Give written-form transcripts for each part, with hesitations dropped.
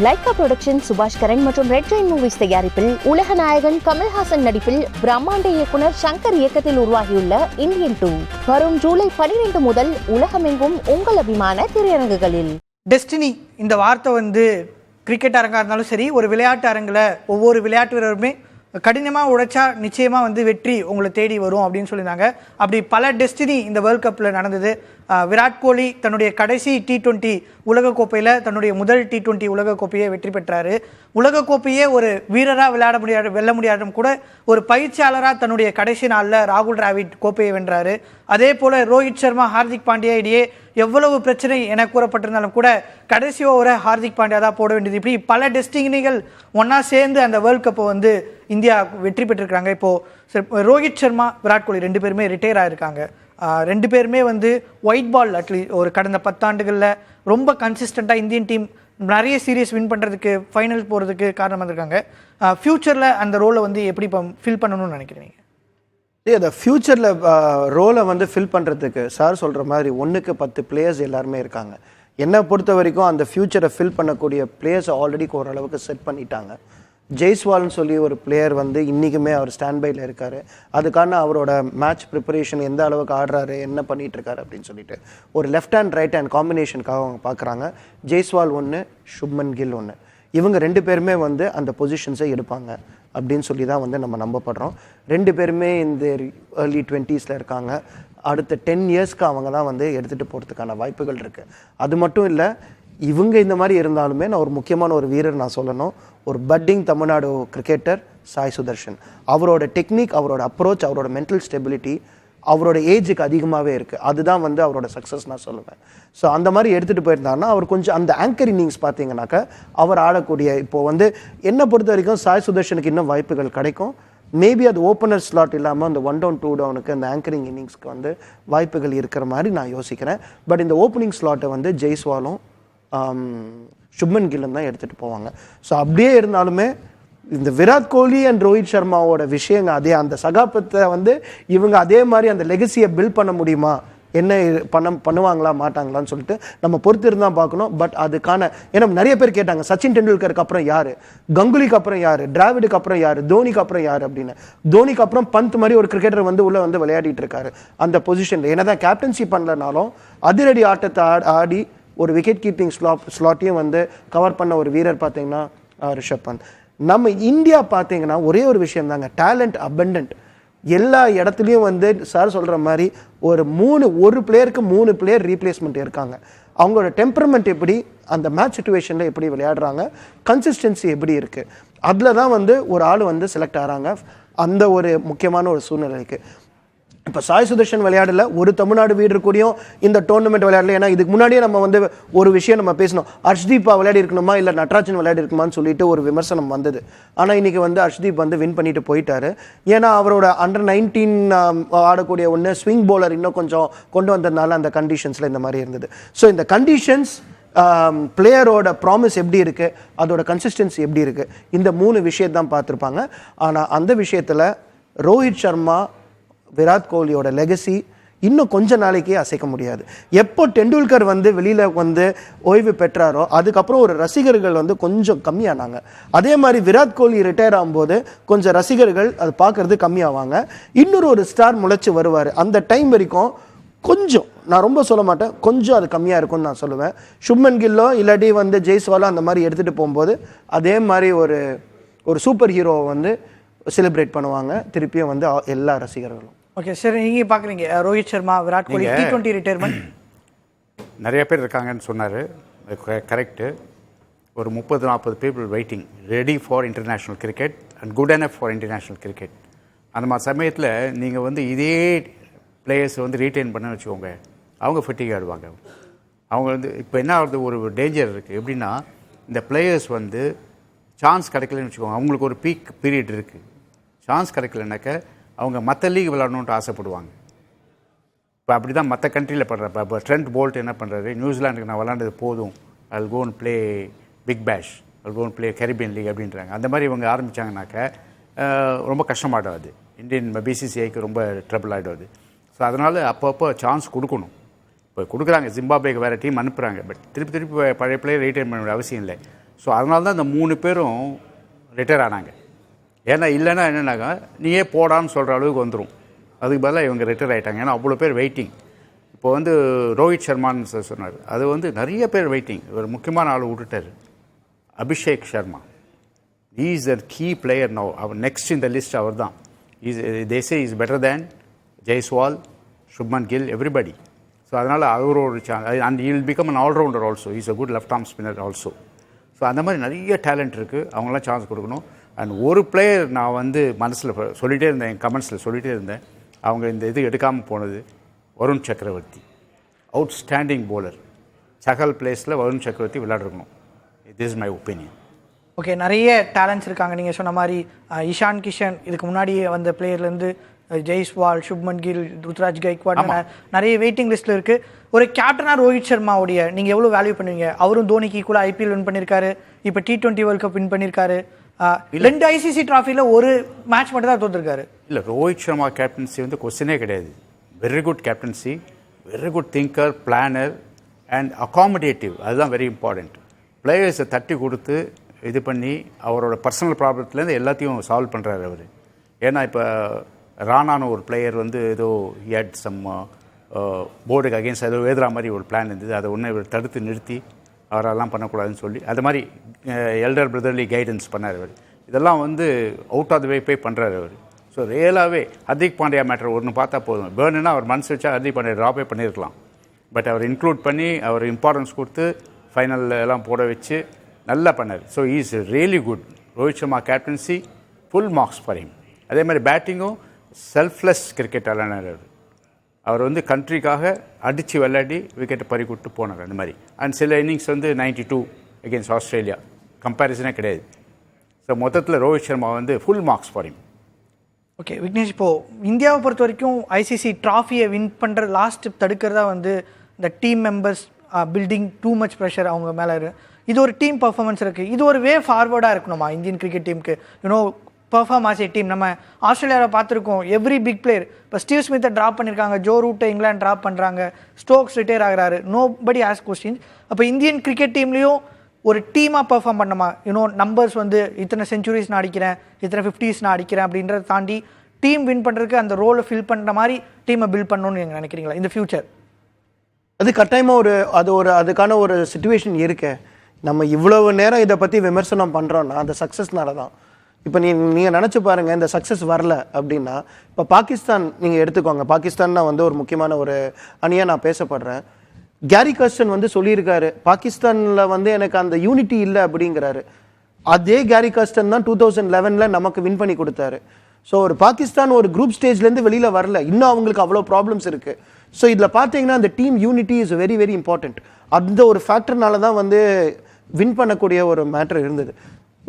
Lyca production சுபாஷ் கரன் மற்றும் red Jain movies தயாரிப்பில் உலக நாயகன் கமல்ஹாசன் நடிப்பில் பிரம்மாண்ட இயக்குனர் சங்கர் இயக்கத்தில் உருவாகியுள்ள இந்தியன் 2 வரும் ஜூலை 12 முதல் உலகமெங்கும் உங்கள் அபிமான திரையரங்குகளில். டெஸ்டினி இந்த வார்த்தை வந்து கிரிக்கெட் அரங்காக இருந்தாலும் சரி, ஒரு விளையாட்டு அரங்கில் ஒவ்வொரு விளையாட்டு வீரருமே கடினமாக உழைச்சா நிச்சயமாக வந்து வெற்றி உங்களை தேடி வரும் அப்படின்னு சொல்லியிருந்தாங்க. அப்படி பல டெஸ்டினி இந்த வேர்ல்ட் கப்பில் நடந்தது. விராட் கோலி தன்னுடைய கடைசி T20 உலகக்கோப்பையில் தன்னுடைய முதல் T20 உலகக்கோப்பையை வெற்றி பெற்றார். உலகக்கோப்பையே ஒரு வீரராக வெல்ல முடியாதும் கூட ஒரு பயிற்சியாளராக தன்னுடைய கடைசி நாளில் ராகுல் டிராவிட் கோப்பையை வென்றார். அதே போல் ரோஹித் சர்மா, ஹார்திக் பாண்டியா இடையே எவ்வளவு பிரச்சனை என கூறப்பட்டிருந்தாலும் கூட கடைசி ஓவரை ஹார்திக் பாண்டியா தான் போட வேண்டியது. இப்படி பல டெஸ்டினிகள் ஒன்றா சேர்ந்து அந்த வேர்ல்ட் கப்பை வந்து இந்தியா வெற்றி பெற்றிருக்கிறாங்க. இப்போது ரோஹித் சர்மா, விராட் கோலி ரெண்டு பேருமே ரிட்டையர் ஆகிருக்காங்க. ரெண்டு பேருமே வந்து ஒயிட் பால் அட்லீஸ்ட் ஒரு கடந்த 10 ஆண்டுகளில் ரொம்ப கன்சிஸ்டண்ட்டாக இந்தியன் டீம் நிறைய சீரீஸ் வின் பண்ணுறதுக்கு, ஃபைனல் போகிறதுக்கு காரணம் வந்திருக்காங்க. ஃப்யூச்சரில் அந்த ரோலை வந்து எப்படி இப்போ ஃபில் பண்ணணும்னு நினைக்கிறீங்க? அந்த ஃப்யூச்சரில் ரோலை வந்து ஃபில் பண்ணுறதுக்கு சார் சொல்கிற மாதிரி 1க்கு 10 பிளேயர்ஸ் எல்லாருமே இருக்காங்க. என்னை பொறுத்த வரைக்கும் அந்த ஃப்யூச்சரை ஃபில் பண்ணக்கூடிய பிளேயர்ஸை ஆல்ரெடி ஓரளவுக்கு செட் பண்ணிட்டாங்க. ஜெய்ஸ்வால்னு சொல்லி ஒரு பிளேயர் வந்து இன்றைக்குமே அவர் ஸ்டாண்ட் பையில் இருக்கார். அதுக்கான அவரோட மேட்ச் ப்ரிப்பரேஷன் எந்த அளவுக்கு ஆடுறாரு, என்ன பண்ணிகிட்டு இருக்காரு அப்படின்னு சொல்லிட்டு ஒரு லெஃப்ட் ஹேண்ட் ரைட் ஹேண்ட் காம்பினேஷனுக்காக அவங்க பார்க்குறாங்க. ஜெய்ஸ்வால் ஒன்று, சுப்மன் கில் ஒன்று, இவங்க 2 பேருமே வந்து அந்த பொசிஷன்ஸை எடுப்பாங்க அப்படின்னு சொல்லி தான் வந்து நம்ம நம்பப்படுறோம். 2 பேருமே இந்த ஏர்லி 20s இருக்காங்க. அடுத்த 10 இயர்ஸ்க்கு அவங்க தான் வந்து எடுத்துகிட்டு போகிறதுக்கான வாய்ப்புகள் இருக்குது. அது மட்டும் இல்லை, இவங்க இந்த மாதிரி இருந்தாலுமே நான் ஒரு முக்கியமான ஒரு வீரர் நான் சொல்லணும். ஒரு பட்டிங் தமிழ்நாடு கிரிக்கெட்டர் சாய் சுதர்ஷன். அவரோட டெக்னிக், அவரோட அப்ரோச், அவரோட மென்டல் ஸ்டெபிலிட்டி அவரோட ஏஜுக்கு அதிகமாகவே இருக்குது. அதுதான் வந்து அவரோட சக்ஸஸ் நான் சொல்லுவேன். ஸோ அந்த மாதிரி எடுத்துகிட்டு போயிருந்தாருன்னா அவர் கொஞ்சம் அந்த ஆங்கர் இன்னிங்ஸ் பார்த்தீங்கன்னாக்கா அவர் ஆடக்கூடிய, இப்போது வந்து என்னை பொறுத்த வரைக்கும் சாய் சுதர்ஷனுக்கு இன்னும் வாய்ப்புகள் கிடைக்கும். மேபி அது ஓப்பனர் ஸ்லாட் இல்லாமல் அந்த 1 down 2 downக்கு அந்த ஆங்கரிங் இன்னிங்ஸ்க்கு வந்து வாய்ப்புகள் இருக்கிற மாதிரி நான் யோசிக்கிறேன். பட் இந்த ஓப்பனிங் ஸ்லாட்டை வந்து ஜெய்ஸ்வாலும் சுப்மன் கில்லும் தான் எடுத்துகிட்டு போவாங்க. ஸோ அப்படியே இருந்தாலுமே இந்த விராட் கோலி அண்ட் ரோஹித் சர்மாவோட விஷயங்க அதே அந்த சகாபத்தை வந்து இவங்க அதே மாதிரி அந்த லெகசியை பில்ட் பண்ண முடியுமா, என்ன பண்ணுவாங்களா மாட்டாங்களான்னு சொல்லிட்டு நம்ம பொறுத்து இருந்தால் பார்க்கணும். பட் அதுக்கான ஏன்னா நிறைய பேர் கேட்டாங்க, சச்சின் டெண்டுல்கருக்கு அப்புறம் யார், கங்குலிக்கு அப்புறம் யார், டிராவிடுக்கு அப்புறம் யார், தோனிக்கு அப்புறம் யார் அப்படின்னு. தோனிக்கு அப்புறம் பந்த் மாதிரி ஒரு கிரிக்கெட்டர் வந்து உள்ளே வந்து விளையாடிட்டு இருக்காரு அந்த பொசிஷனில். என்னதான் கேப்டன்சி பண்ணலனாலும் அதிரடி ஆட்டத்தை ஆடி ஒரு விக்கெட் கீப்பிங் ஸ்லாட்டையும் வந்து கவர் பண்ண ஒரு வீரர் பார்த்தீங்கன்னா ரிஷப் பந்த். நம்ம இந்தியா பார்த்தீங்கன்னா ஒரே ஒரு விஷயம் தாங்க, டேலண்ட் அபண்டன்ட். எல்லா இடத்துலையும் வந்து சார் சொல்கிற மாதிரி ஒரு பிளேயருக்கு 3 பிளேயர் ரீப்ளேஸ்மெண்ட் இருக்காங்க. அவங்களோட டெம்பரமெண்ட் எப்படி, அந்த மேட்ச் சிச்சுவேஷனில் எப்படி விளையாடுறாங்க, கன்சிஸ்டன்சி எப்படி இருக்குது, அதில் தான் வந்து ஒரு ஆள் வந்து செலக்ட் ஆகிறாங்க அந்த ஒரு முக்கியமான ஒரு சூழ்நிலைக்கு. இப்போ சாய் சுதர்ஷன் விளையாடல, ஒரு தமிழ்நாடு வீரர் கூடயும் இந்த டோர்னமெண்ட் விளையாடல. ஏன்னா இதுக்கு முன்னாடியே நம்ம வந்து ஒரு விஷயம் நம்ம பேசணும், ஹர்ஷ்தீப் விளையாடி இருக்கணுமா இல்லை நட்ராஜன் விளையாடி இருக்குமான்னு சொல்லிட்டு ஒரு விமர்சனம் வந்தது. ஆனால் இன்றைக்கி வந்து ஹர்ஷ்தீப் வந்து வின் பண்ணிட்டு போயிட்டாரு. ஏன்னா அவரோட அண்டர் 19 ஆடக்கூடிய ஒன்று ஸ்விங் பவுலர் இன்னும் கொஞ்சம் கொண்டு வந்ததுனால அந்த கண்டிஷன்ஸில் இந்த மாதிரி இருந்தது. ஸோ இந்த கண்டிஷன்ஸ், பிளேயரோட ப்ராமிஸ் எப்படி இருக்குது, அதோட கன்சிஸ்டன்சி எப்படி இருக்குது, இந்த 3 விஷயத்தான் பார்த்துருப்பாங்க. ஆனால் அந்த விஷயத்தில் ரோஹித் சர்மா, விராட் கோலியோட லெகசி இன்னும் கொஞ்ச நாளைக்கே அசைக்க முடியாது. எப்போ டெண்டுல்கர் வந்து வெளியில் வந்து ஓய்வு பெற்றாரோ அதுக்கப்புறம் ஒரு ரசிகர்கள் வந்து கொஞ்சம் கம்மியானாங்க. அதே மாதிரி விராட் கோலி ரிட்டையர் ஆகும்போது கொஞ்சம் ரசிகர்கள் அது பார்க்குறது கம்மியாவாங்க. இன்னொரு ஒரு ஸ்டார் முளைச்சி வருவார். அந்த டைம் வரைக்கும் கொஞ்சம், நான் ரொம்ப சொல்ல மாட்டேன், கொஞ்சம் அது கம்மியாக இருக்கும்னு நான் சொல்லுவேன். சுப்மன் கில்லோ இல்லாட்டி வந்து ஜெய்ஸ்வாலோ அந்த மாதிரி எடுத்துகிட்டு போகும்போது அதே மாதிரி ஒரு சூப்பர் ஹீரோவை வந்து செலிப்ரேட் பண்ணுவாங்க திருப்பியும் வந்து எல்லா ரசிகர்களும். ஓகே சார், நீங்கள் பார்க்குறீங்க ரோஹித் சர்மா, விராட் கோலி T20 ரிட்டையர்மெண்ட் நிறைய பேர் இருக்காங்கன்னு சொன்னார், கரெக்டு. ஒரு 30-40 people waiting, ready for international cricket and good enough for international cricket. அந்த மாதிரி சமயத்தில் நீங்கள் வந்து இதே பிளேயர்ஸ் வந்து ரீட்டைன் பண்ண வச்சுக்கோங்க, அவங்க ஃபிட்டிங் ஆடுவாங்க. அவங்க வந்து இப்போ என்ன ஆகுது, ஒரு டேஞ்சர் இருக்குது. எப்படின்னா இந்த பிளேயர்ஸ் வந்து சான்ஸ் கிடைக்கலன்னு வச்சுக்கோங்க, அவங்களுக்கு ஒரு பீக் பீரியட் இருக்குது. சான்ஸ் கிடைக்கலனாக்க அவங்க மற்ற லீக் விளாடணுன்ட்டு ஆசைப்படுவாங்க. இப்போ அப்படி தான் மற்ற கண்ட்ரியில் பண்ணுறப்ப இப்போ ட்ரெண்ட் போல்ட் என்ன பண்ணுறாரு, நியூசிலாண்டுக்கு நான் விளாண்டது போதும், I'll go and play Big Bash, I'll go and play Caribbean League அப்படின்றாங்க. அந்த மாதிரி இவங்க ஆரம்பித்தாங்கனாக்க ரொம்ப கஷ்டமாயிடும். அது இந்தியன் BCCIக்கு ரொம்ப ட்ரபிள் ஆகிடும் அது. ஸோ அதனால் அப்பப்போ சான்ஸ் கொடுக்கணும். இப்போ கொடுக்குறாங்க, ஜிம்பாப்வேக்கு வேறு டீம் அனுப்புகிறாங்க, பட் திருப்பி பழைய பிளேயர் ரீட்டைன் பண்ண வேண்டிய அவசியம் இல்லை. ஸோ அதனால தான் இந்த 3 பேரும் ரிட்டையர் ஆனாங்க. ஏன்னா இல்லைன்னா என்னென்னாக்கா நீயே போடான்னு சொல்கிற அளவுக்கு வந்துடும். அதுக்கு பதிலாக இவங்க ரிட்டையர் ஆகிட்டாங்க. ஏன்னா அவ்வளோ பேர் வெயிட்டிங். இப்போ வந்து ரோஹித் சர்மான்னு சொன்னார், அது வந்து நிறைய பேர் வெயிட்டிங். ஒரு முக்கியமான ஆள் விட்டுட்டார், Abhishek Sharma. He is a key player now. Our next in the list அவர் தான். They say he is better than Jaiswal, Shubman Gill, everybody. So அதனால் அவர் ஒரு chance. And he will become an all-rounder also. He is a good left-arm spinner also. So அந்த மாதிரி நிறைய talent இருக்குது, அவங்களாம் chance கொடுக்கணும். And ஒரு பிளேயர் நான் வந்து மனசில் சொல்லிகிட்டே இருந்தேன், என் கமெண்ட்ஸில் சொல்லிகிட்டே இருந்தேன், அவங்க இந்த இது எடுக்காமல் போனது வருண் சக்கரவர்த்தி. Outstanding bowler. சகல் பிளேஸில் வருண் சக்கரவர்த்தி விளையாடுறணும். This is my opinion. Okay, நிறைய டேலண்ட்ஸ் இருக்காங்க. நீங்கள் சொன்ன மாதிரி இஷான் கிஷன், இதுக்கு முன்னாடி வந்த பிளேயர்லேருந்து ஜெய்ஸ்வால், சுப்மன் கில், ருத்ராஜ் கைக்வாட், நிறைய வெயிட்டிங் லிஸ்ட்டில் இருக்குது. ஒரு கேப்டனாக ரோஹித் சர்மாவுடைய நீங்கள் எவ்வளோ வேல்யூ பண்ணுவீங்க? அவரும் தோனிக்கு ஈக்குவலாக IPL வின் பண்ணியிருக்காரு, இப்போ T20 வேர்ல்ட் கப் வின் பண்ணியிருக்காரு, 2 ICC ட்ராஃபியில் ஒரு மேட்ச் மட்டும் தான் தோற்றுருக்காரு. இல்லை, ரோஹித் சர்மா கேப்டன்சி வந்து கொஸ்டினே கிடையாது. Very good captaincy, very good thinker, planner and accommodative. அதுதான் வெரி இம்பார்ட்டண்ட். பிளேயர்ஸை தட்டி கொடுத்து இது பண்ணி அவரோட பர்சனல் ப்ராப்ளத்துலேருந்து எல்லாத்தையும் சால்வ் பண்ணுறாரு அவர். ஏன்னா இப்போ ராணான்னு ஒரு பிளேயர் வந்து ஏதோ ஹேட் சம் போர்டுக்கு அகேன்ஸ்ட் ஏதோ எழுதுகிற மாதிரி ஒரு பிளான் இருந்தது. அதை ஒன்று இவர் தடுத்து நிறுத்தி அவரெல்லாம் பண்ணக்கூடாதுன்னு சொல்லி அது மாதிரி எல்டர் பிரதர்லி கைடன்ஸ் பண்ணார் அவர். இதெல்லாம் வந்து அவுட் ஆஃப் த வே போய் பண்ணுறாரு அவர். ஸோ ரியலாகவே ஹர்திக் பாண்டியா மேட்டர் ஒன்று பார்த்தா போதும். பேர்னுன்னா அவர் மனசு வச்சா ஹர்திக் பாண்டியா ட்ராப்பே பண்ணியிருக்கலாம். பட் அவர் இன்க்ளூட் பண்ணி அவர் இம்பார்ட்டன்ஸ் கொடுத்து ஃபைனலில் எல்லாம் போட வச்சு நல்லா பண்ணார். So is really good. Rohit Sharma captaincy full marks for him. அதே மாதிரி பேட்டிங்கும் செல்ஃப்லெஸ் கிரிக்கெட் விளையாடுறாரு. அவர் வந்து கண்ட்ரிக்காக அடித்து விளையாடி விக்கெட்டை பறி கொடுத்து போனார் அந்த மாதிரி. அண்ட் சில இன்னிங்ஸ் வந்து 92 அகேன்ஸ்ட் ஆஸ்திரேலியா, கம்பேரிசனே கிடையாது. ஸோ மொத்தத்தில் ரோஹித் சர்மா வந்து full marks for him. Okay Vignesh, இப்போது இந்தியாவை பொறுத்த வரைக்கும் ICC ட்ராஃபியை வின் பண்ணுற லாஸ்ட் தடுக்கிறதா வந்து இந்த team members building too much pressure அவங்க மேலே. இது ஒரு டீம் பர்ஃபார்மன்ஸ் இருக்குது. இது ஒரு வே ஃபார்வர்டாக இருக்கணுமா இந்தியன் கிரிக்கெட் டீமுக்கு? You know perform as a team. நம்ம ஆஸ்திரேலியாவில் பார்த்துருக்கோம், எவ்ரி பிக் பிளேயர். இப்போ ஸ்டீவ் ஸ்மித்தை ட்ராப் பண்ணியிருக்காங்க, ஜோ ரூட்டை இங்கிலாந்து ட்ராப் பண்ணுறாங்க, ஸ்டோக்ஸ் ரிட்டையர் ஆகிறாரு, நோ படி ஆஸ் கொஸ்டின்ஸ். அப்போ இந்தியன் கிரிக்கெட் டீம்லேயும் ஒரு டீமாக பர்ஃபார்ம் பண்ணணுமா? யூனோ நம்பர்ஸ் வந்து இத்தனை செஞ்சுரிஸ் நான் அடிக்கிறேன், இத்தனை 50s நான் அடிக்கிறேன் அப்படின்றத தாண்டி டீம் வின் பண்ணுறதுக்கு அந்த ரோலை ஃபில் பண்ணுற மாதிரி டீமை பில்ட் பண்ணணும்னு நீங்கள் நினைக்கிறீங்களா இந்த ஃபியூச்சர்? அது கட்டாயமாக அதுக்கான ஒரு சிச்சுவேஷன் இருக்கு. நம்ம இவ்வளவு நேரம் இதை பற்றி விமர்சனம் பண்ணுறோன்னா அந்த சக்ஸஸ்னால தான். இப்போ நீங்கள் நினச்சி பாருங்கள், இந்த சக்ஸஸ் வரல அப்படின்னா இப்போ பாகிஸ்தான் நீங்கள் எடுத்துக்கோங்க. பாகிஸ்தான் தான் வந்து ஒரு முக்கியமான ஒரு அணியாக நான் பேசப்படுறேன். கேரி கர்ஸ்டன் வந்து சொல்லியிருக்காரு, பாகிஸ்தானில் வந்து எனக்கு அந்த யூனிட்டி இல்லை அப்படிங்கிறாரு. அதே கேரி கர்ஸ்டன் தான் 2011 நமக்கு வின் பண்ணி கொடுத்தாரு. ஸோ ஒரு பாகிஸ்தான் ஒரு குரூப் ஸ்டேஜ்லேருந்து வெளியில் வரல, இன்னும் அவங்களுக்கு அவ்வளோ ப்ராப்ளம்ஸ் இருக்குது. ஸோ இதில் பார்த்தீங்கன்னா அந்த team unity is very very important. அந்த ஒரு ஃபேக்டர்னால தான் வந்து வின் பண்ணக்கூடிய ஒரு மேட்டர் இருந்தது.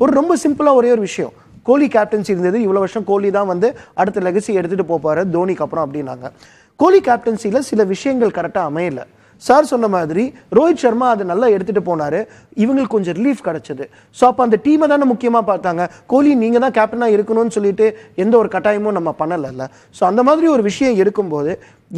ஒரு ரொம்ப சிம்பிளாக ஒரே ஒரு விஷயம், கோலி கேப்டன்சி இருந்தது. இவ்வளோ வருஷம் கோலி தான் வந்து அடுத்த லெகசி எடுத்துகிட்டு போப்பாரு தோனிக்கு அப்புறம் அப்படின்னாங்க. கோலி கேப்டன்சியில் சில விஷயங்கள் கரெக்டாக அமையலை. சார் சொன்ன மாதிரி ரோஹித் சர்மா அதை நல்லா எடுத்துகிட்டு போனார், இவங்களுக்கு கொஞ்சம் ரிலீஃப் கிடச்சிது. ஸோ அப்போ அந்த டீமை தானே முக்கியமாக பார்த்தாங்க. கோலி நீங்கள் தான் கேப்டனாக இருக்கணும்னு சொல்லிட்டு எந்த ஒரு கட்டாயமும் நம்ம பண்ணலைல்ல. ஸோ அந்த மாதிரி ஒரு விஷயம் இருக்கும்போது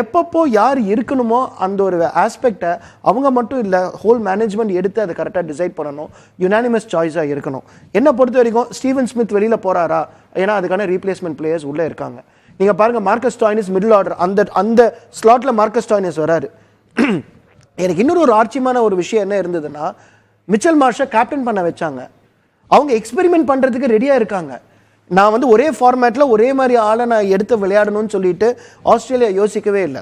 எப்பப்போ யார் இருக்கணுமோ அந்த ஒரு ஆஸ்பெக்டை அவங்க மட்டும் இல்லை, ஹோல் மேனேஜ்மெண்ட் எடுத்து அதை கரெக்டாக டிசைட் பண்ணணும். யுனானிமஸ் சாய்ஸாக இருக்கணும். என்னை பொறுத்த வரைக்கும் ஸ்டீவன் ஸ்மித் வெளியில் போகிறாரா, ஏன்னா அதுக்கான ரீப்ளேஸ்மெண்ட் பிளேயர்ஸ் உள்ளே இருக்காங்க. நீங்கள் பாருங்கள், மார்க்கஸ் ஸ்டாய்னிஸ் மிடில் ஆர்டர், அந்த ஸ்லாட்டில் மார்க்கஸ் ஸ்டாய்னிஸ் வராரு. எனக்கு இன்னொரு ஒரு ஆச்சரியமான ஒரு விஷயம் என்ன இருந்ததுன்னா, மிச்சல் மார்ஷை கேப்டன் பண்ண வச்சாங்க. அவங்க எக்ஸ்பெரிமெண்ட் பண்ணுறதுக்கு ரெடியாக இருக்காங்க. நான் வந்து ஒரே ஃபார்மேட்டில் ஒரே மாதிரி ஆளை நான் எடுத்து விளையாடணும்னு சொல்லிட்டு ஆஸ்திரேலியா யோசிக்கவே இல்லை.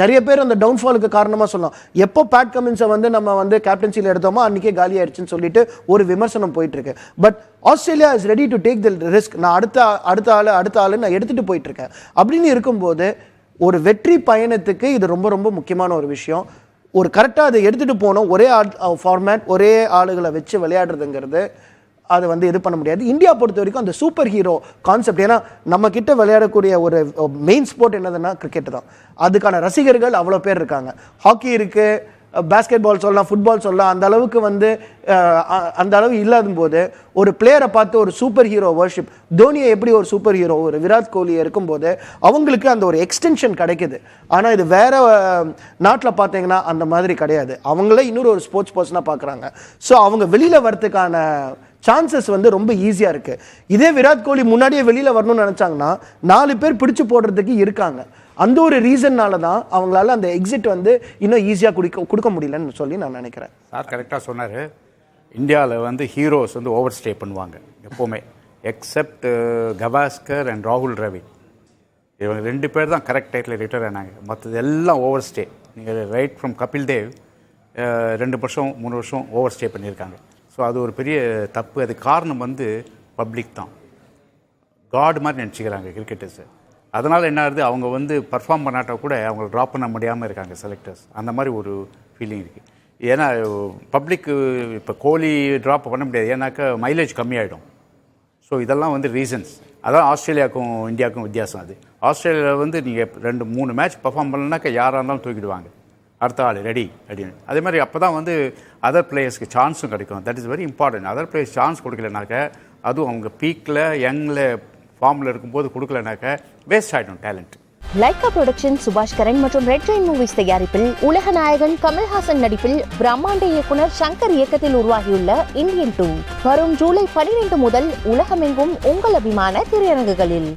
நிறைய பேர் அந்த டவுன்ஃபாலுக்கு காரணமாக சொல்லலாம். எப்போ பேட் கமின்ஸை வந்து நம்ம வந்து கேப்டன்சியில் எடுத்தோமோ அன்றைக்கே காலி ஆயிடுச்சுன்னு சொல்லிட்டு ஒரு விமர்சனம் போயிட்டுருக்கு. But Australia is ready to take the risk. நான் அடுத்த ஆள் நான் எடுத்துகிட்டு போயிட்டுருக்கேன். அப்படின்னு இருக்கும்போது ஒரு வெற்றி பயணத்துக்கு இது ரொம்ப ரொம்ப முக்கியமான ஒரு விஷயம். ஒரு கரெக்டாக அதை எடுத்துகிட்டு போனோம். ஒரே ஃபார்மேட் ஒரே ஆளுகளை வச்சு விளையாடுறதுங்கிறது அது வந்து இது பண்ண முடியாது. இந்தியா பொறுத்த வரைக்கும் அந்த சூப்பர் ஹீரோ கான்செப்ட், ஏன்னா நம்ம கிட்ட விளையாடக்கூடிய ஒரு மெயின் ஸ்போர்ட் என்னதுன்னா கிரிக்கெட் தான். அதுக்கான ரசிகர்கள் அவ்வளோ பேர் இருக்காங்க. ஹாக்கி இருக்குது, பேஸ்கெட் பால் சொல்லலாம், ஃபுட்பால் சொல்லலாம், அந்த அளவுக்கு வந்து அந்த அளவு இல்லாத போது ஒரு பிளேயரை பார்த்து ஒரு சூப்பர் ஹீரோ வர்ஷிப், தோனியை எப்படி ஒரு சூப்பர் ஹீரோ ஒரு விராட் கோலி இருக்கும்போது அவங்களுக்கு அந்த ஒரு எக்ஸ்டென்ஷன் கிடைக்குது. ஆனால் இது வேற நாட்டில் பார்த்தீங்கன்னா அந்த மாதிரி கிடையாது. அவங்களே இன்னொரு ஒரு ஸ்போர்ட்ஸ் பர்சனாக பார்க்குறாங்க. ஸோ அவங்க வெளியில் வரதுக்கான சான்சஸ் வந்து ரொம்ப ஈஸியாக இருக்குது. இதே விராட் கோலி முன்னாடியே வெளியில் வரணும்னு நினச்சாங்கன்னா 4 பேர் பிடிச்சு போடுறதுக்கு இருக்காங்க. அந்த ஒரு ரீசன்னால தான் அவங்களால அந்த எக்ஸிட் வந்து இன்னும் ஈஸியாக கொடுக்க முடியலன்னு சொல்லி நான் நினைக்கிறேன். சார் கரெக்டாக சொன்னார். இந்தியாவில் வந்து ஹீரோஸ் வந்து ஓவர் ஸ்டே பண்ணுவாங்க எப்போவுமே, எக்ஸப்ட் கவாஸ்கர் அண்ட் ராகுல் டிராவிட். இவங்க 2 பேர் தான் கரெக்ட் டைட்டில் ரிட்டர் ஆனாங்க. மற்றது எல்லாம் ஓவர் ஸ்டே. நீங்கள் ரைட் ஃப்ரம் கபில் தேவ் 2 வருஷம் 3 வருஷம் ஓவர் ஸ்டே பண்ணியிருக்காங்க. ஸோ அது ஒரு பெரிய தப்பு. அது காரணம் வந்து பப்ளிக் தான், காட் மாதிரி நினச்சிக்கிறாங்க கிரிக்கெட்டர்ஸு. அதனால் என்ன ஆகுது, அவங்க வந்து பர்ஃபார்ம் பண்ணாட்டா கூட அவங்கள ட்ராப் பண்ண முடியாமல் இருக்காங்க செலக்டர்ஸ். அந்த மாதிரி ஒரு ஃபீலிங் இருக்குது. ஏன்னா பப்ளிக்கு இப்போ கோலி ட்ராப் பண்ண முடியாது, ஏன்னாக்கா மைலேஜ் கம்மியாகிடும். ஸோ இதெல்லாம் வந்து ரீசன்ஸ். அதான் ஆஸ்திரேலியாவுக்கும் இந்தியாவுக்கும் வித்தியாசம். அது ஆஸ்திரேலியாவில் வந்து நீங்கள் 2-3 மேட்ச் பர்ஃபார்ம் பண்ணலனாக்கா யாராக இருந்தாலும் தூக்கிடுவாங்க, அடுத்த ஆள் ரெடி அப்படின்னு. அதே மாதிரி அப்போ தான் வந்து அதர் பிளேயர்ஸ்க்கு சான்ஸும் கிடைக்கும். That is very important. Other players chance கொடுக்கலனாக்க, அதுவும் அவங்க பீக்கில் யங்கில் ஃபார்மில் இருக்கும்போது கொடுக்கலனாக்க வேஸ்ட் ஆகிடும் டேலண்ட். லைக்கா புரொடக்ஷன் சுபாஷ் கரன் மற்றும் ரெட் ஜெயின் மூவிஸ் தயாரிப்பில் உலக நாயகன் கமல்ஹாசன் நடிப்பில் பிரம்மாண்ட இயக்குனர் சங்கர் இயக்கத்தில் உருவாகியுள்ள இந்தியன் 2 வரும் ஜூலை 12 முதல் உலகமெங்கும் உங்கள் அபிமான திரையரங்குகளில்.